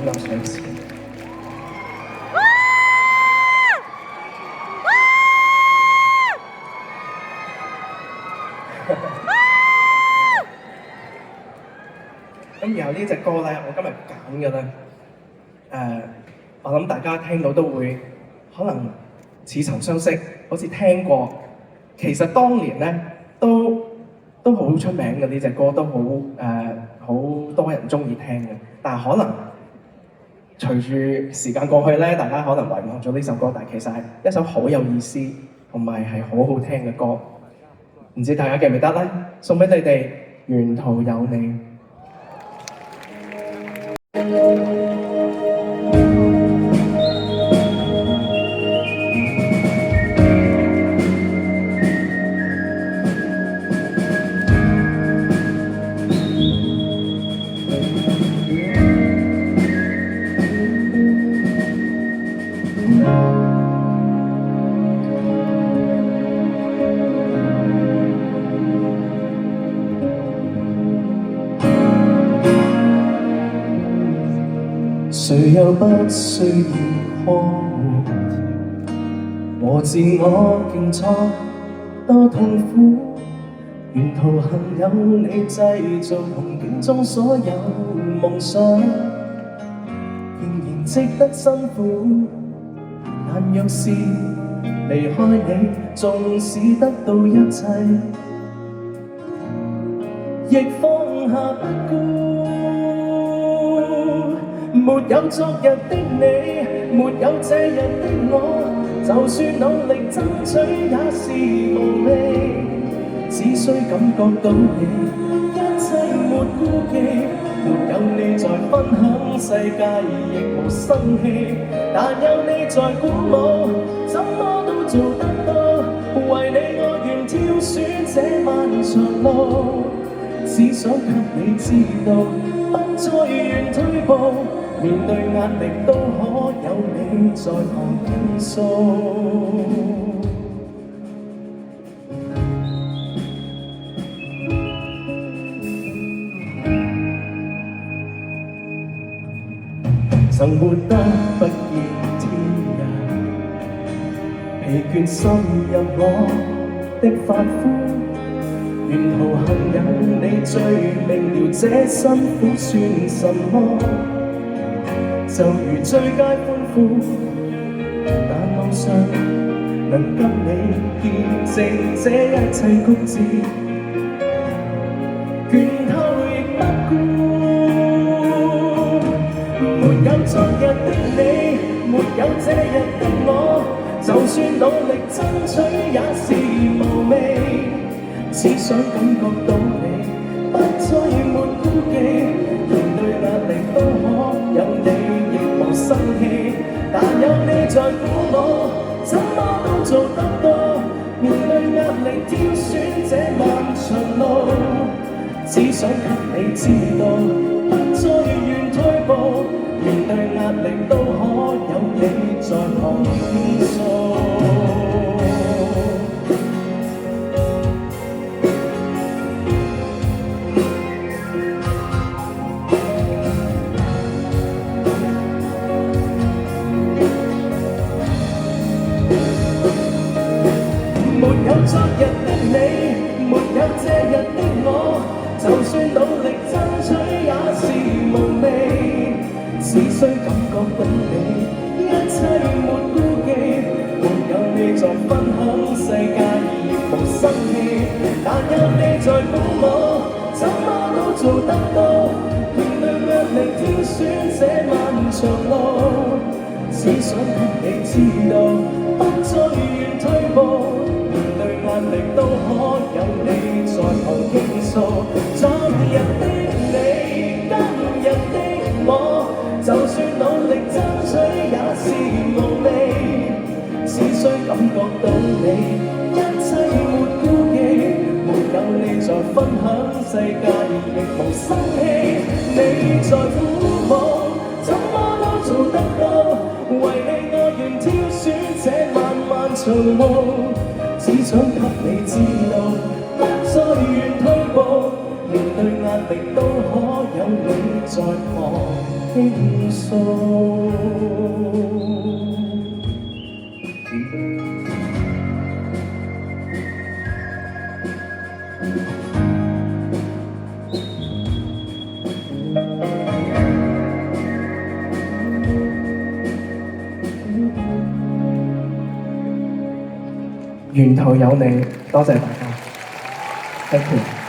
有上次。咁然後呢隻歌咧，我今日揀嘅咧，我諗大家聽到都會可能似曾相識，好似聽過。其實當年咧都好出名嘅呢隻歌，都好多人中意聽嘅。但係可能隨住時間過去咧，大家可能遺忘咗呢首歌，但係其實係一首好有意思同埋係好好聽嘅歌。唔知大家記唔記得咧？送俾你哋，沿途有你。誰又不需要呵護，和自我競賽多痛苦。沿途幸有你製造夢境中所有夢想，仍然值得辛苦。但若是離開你，縱使得到一切，亦放下不顧。沒有昨日的你，沒有這日的我，就算努力爭取也是無味。只需感覺到你，一切沒顧忌。沒有你在分享世界，亦無生氣。但有你在鼓舞，怎麼都做得到。為你我願挑選這漫長路，只想給你知道，不再願退步。面對壓力都可有你在旁傾訴。曾活得不見天日，疲倦滲入我的髮膚。沿途幸有你最明了，這辛苦算什麼？就如最佳歡呼，但路上能跟你見證這一切曲折，倦透亦不顧。沒有昨日的你，沒有這日的我，就算努力爭取也是無味。只想感覺到你，不再沒顧忌。面對壓力都可有你，亦無生氣。但有你在鼓舞，怎麼都做得到。面對壓力挑選這漫長路，只想給你知道，不再願退步。面對壓力都可有你在旁傾訴。沒有昨日的你，沒有這日的我，就算努力爭取也是無味。只需感覺到你，一切沒顧忌。沒有你在分享世界，亦無生氣。但有你在鼓舞，怎麼都做得到。面對壓力挑選這漫長路，只想給你知道，不再願退步。壓力都可有你在旁傾訴。昨日的你，今日的我，就算努力爭取也是無味。只需感覺到你，一切沒顧忌。沒有你在分享世界，亦無生氣。你在鼓舞，怎麼都做得到。為你我願挑選這漫漫長路，只想給你知道，不再願退步。面對壓力都可有你在旁。傾訴。源頭有你，多謝大家，Thank you。